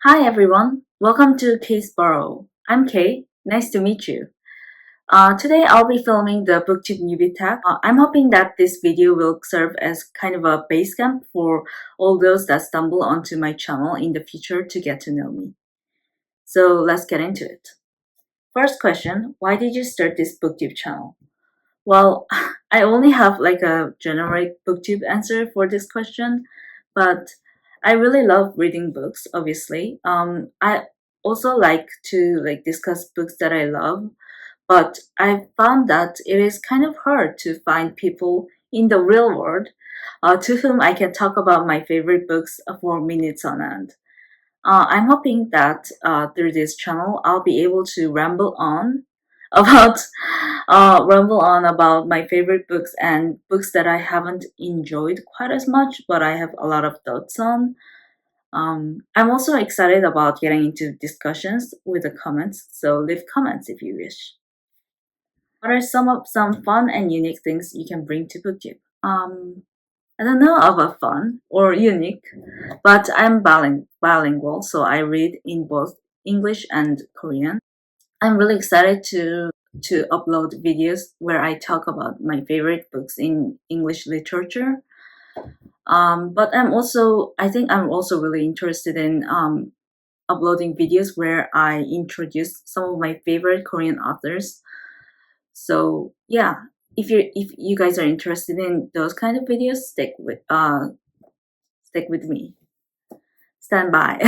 Hi everyone, welcome to Kay's Burrow. I'm Kay, nice to meet you. Today I'll be filming the Booktube Newbie Tag. I'm hoping that this video will serve as kind of a base camp for all those that stumble onto my channel in the future to get to know me. So let's get into it. First question, why did you start this Booktube channel? Well, I only have like a generic Booktube answer for this question, but I really love reading books, obviously. I also like to discuss books that I love, but I found that it is kind of hard to find people in the real world to whom I can talk about my favorite books for minutes on end. I'm hoping that through this channel, I'll be able to ramble on about my favorite books and books that I haven't enjoyed quite as much, but I have a lot of thoughts on. I'm also excited about getting into discussions with the comments, so leave comments if you wish. What are some fun and unique things you can bring to BookTube? I don't know about fun or unique, but I'm bilingual, so I read in both English and Korean. I'm really excited to upload videos where I talk about my favorite books in English literature. But I think I'm also really interested in uploading videos where I introduce some of my favorite Korean authors. So yeah, if you guys are interested in those kind of videos, stick with me. Stand by.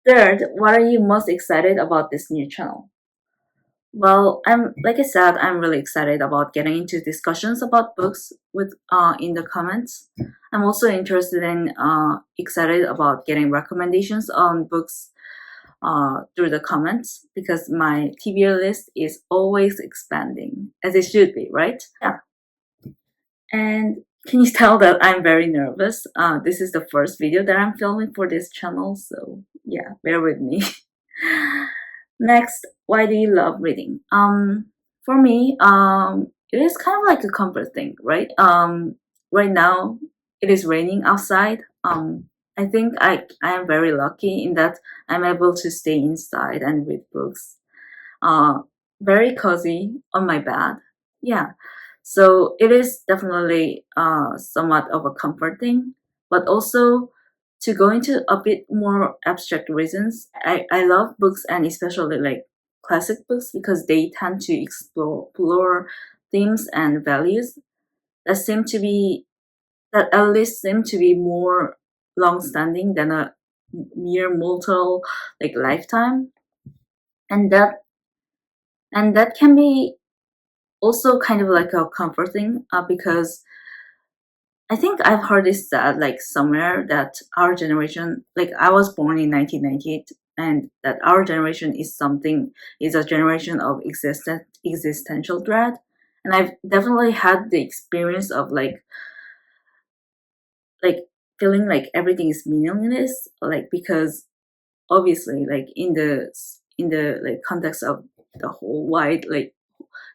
Third, what are you most excited about this new channel? Well, like I said, I'm really excited about getting into discussions about books with in the comments. I'm also interested in excited about getting recommendations on books through the comments because my TBR list is always expanding, as it should be, right? Yeah. And can you tell that I'm very nervous? This is the first video that I'm filming for this channel, so yeah, bear with me. Next, why do you love reading? For me, it is kind of like a comfort thing, right? Right now it is raining outside. I think I am very lucky in that I'm able to stay inside and read books. Uh, Very cozy on my bed. Yeah. So it is definitely somewhat of a comfort thing, but also to go into a bit more abstract reasons, I love books and especially like classic books because they tend to explore themes and values that seem to be that at least seem to be more long-standing than a mere mortal like lifetime, and that can be also kind of like a comfort thing because I think I've heard this said like somewhere that our generation, like I was born in 1998, and that our generation is a generation of existential dread. And I've definitely had the experience of like feeling like everything is meaningless, like because obviously like in the like context of the whole wide like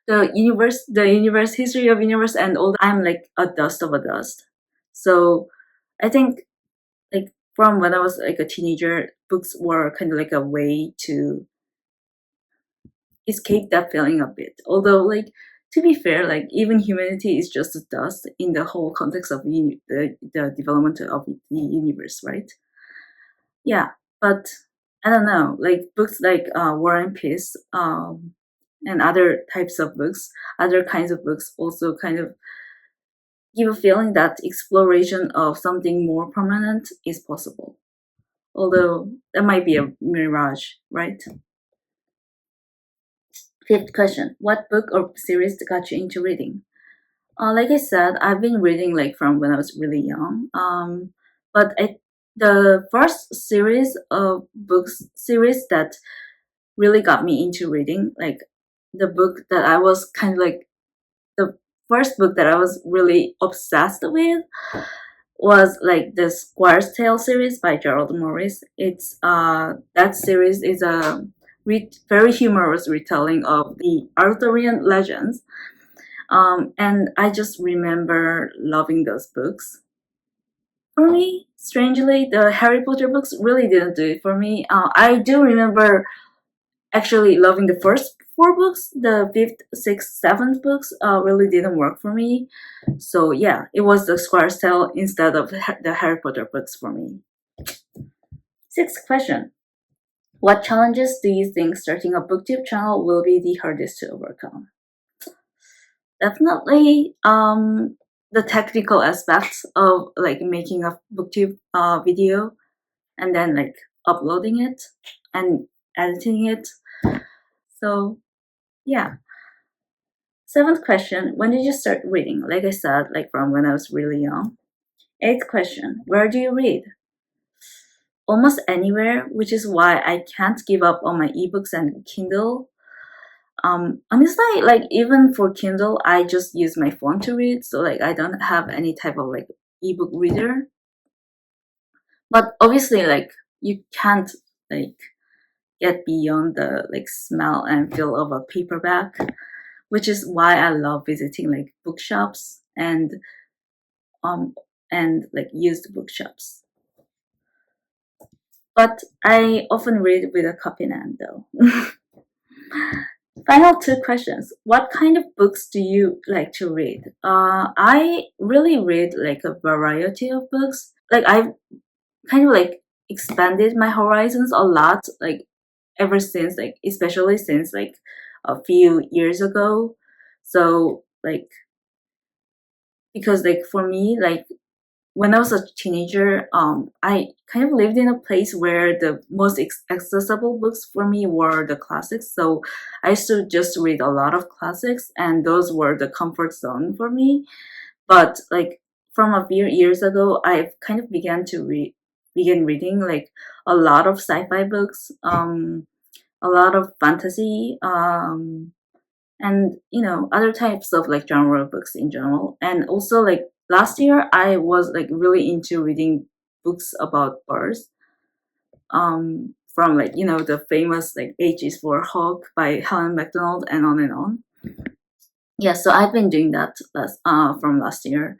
the universe history of universe and all that, I'm like a dust of a dust. So I think like from when I was like a teenager, books were kind of like a way to escape that feeling a bit. Although like to be fair, like even humanity is just a dust in the whole context of the development of the universe, right? Yeah, but I don't know, like books like War and Peace, and other types of books, other kinds of books also kind of give a feeling that exploration of something more permanent is possible. Although that might be a mirage, right? Fifth question, what book or series got you into reading? Like I said, I've been reading like from when I was really young. But the first series that really got me into reading, like the book that I was kind of like the first book that I was really obsessed with was like the Squire's Tale series by Gerald Morris. It's that series is a very humorous retelling of the Arthurian legends. And I just remember loving those books For me, strangely, the Harry Potter books really didn't do it for me. I do remember actually loving the first four books. The fifth, sixth, seventh books really didn't work for me. So yeah, it was the Squire's Tale instead of the Harry Potter books for me. Sixth question. What challenges do you think starting a booktube channel will be the hardest to overcome? Definitely the technical aspects of like making a booktube video and then like uploading it and editing it. So yeah. Seventh question, when did you start reading? Like I said, like from when I was really young. Eighth question, where do you read? Almost anywhere, which is why I can't give up on my ebooks and Kindle. Honestly, like even for Kindle, I just use my phone to read, so like I don't have any type of like ebook reader. But obviously, like you can't like get beyond the like smell and feel of a paperback, which is why I love visiting like bookshops um and like used bookshops. But I often read with a copy in hand though. Final two questions. What kind of books do you like to read? I really read like a variety of books. Like I've kind of like expanded my horizons a lot, like ever since, like especially since like a few years ago. So like because like for me, like when I was a teenager, I kind of lived in a place where the most accessible books for me were the classics. So I used to just read a lot of classics, and those were the comfort zone for me. But like from a few years ago, I've kind of begin reading like a lot of sci-fi books, a lot of fantasy, and you know other types of like genre books in general. And also like last year I was like really into reading books about birds, from like you know the famous like H is for Hawk by Helen Macdonald and on and on. Yeah, so I've been doing that from last year.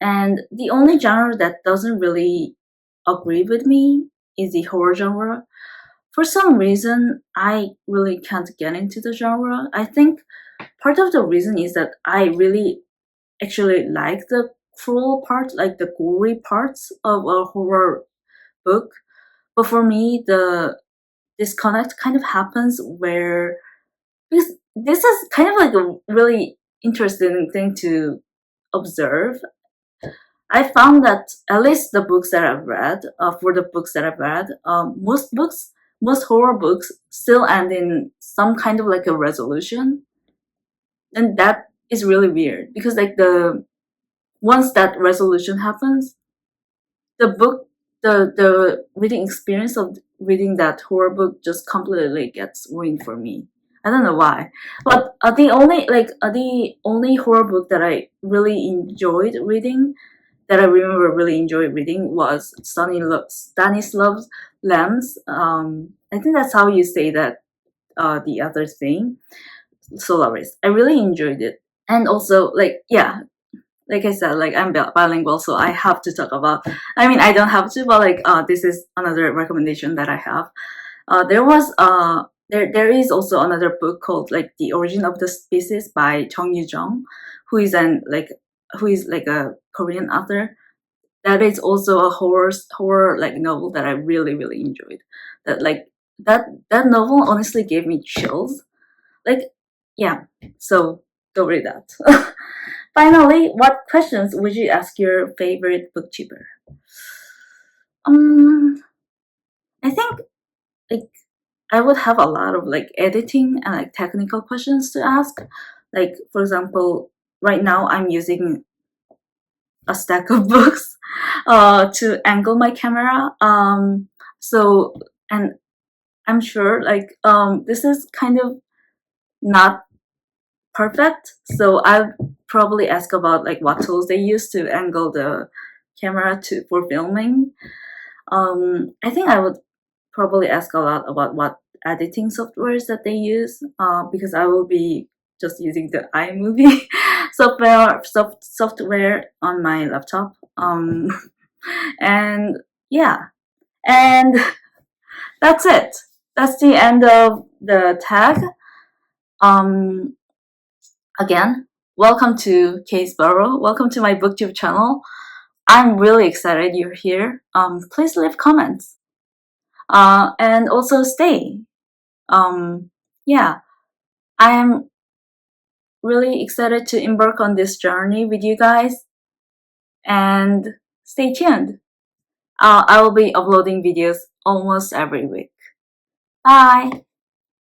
And the only genre that doesn't really agree with me is the horror genre. For some reason I really can't get into the genre. I think part of the reason is that I really actually like the cruel part, like the gory parts of a horror book. But for me, the disconnect kind of happens where because this is kind of like a really interesting thing to observe. I found that at least the books that I've read, for the books that I've read, most horror books still end in some kind of like a resolution, and that is really weird because like the once that resolution happens, the book, the reading experience of reading that horror book just completely gets ruined for me. I don't know why, but the only horror book that I really enjoyed reading, that I remember really enjoyed reading, was Stanislav Lem's. I think that's how you say that. The other thing, Solaris. I really enjoyed it, and also like yeah, like I said, like I'm bilingual, so I have to talk about. I mean, I don't have to, but like this is another recommendation that I have. There is also another book called like The Origin of the Species by Jung Yu-jung, who is like a Korean author. That is also a horror like novel that I really enjoyed. That like that novel honestly gave me chills. Like yeah, so go read that. Finally, what questions would you ask your favorite bookkeeper? Um, I think like I would have a lot of like editing and like technical questions to ask. Like for example, right now I'm using a stack of books to angle my camera. So and I'm sure like this is kind of not perfect. So I probably ask about like what tools they use to angle the camera to for filming. I think I would probably ask a lot about what editing softwares that they use, because I will be just using the iMovie software on my laptop. And yeah, and that's it. That's the end of the tag. Um, Again, welcome to Case Burrow. Welcome to my Booktube channel. I'm really excited you're here. Please leave comments. And also stay. Yeah, I am really excited to embark on this journey with you guys. And stay tuned. I will be uploading videos almost every week. Bye!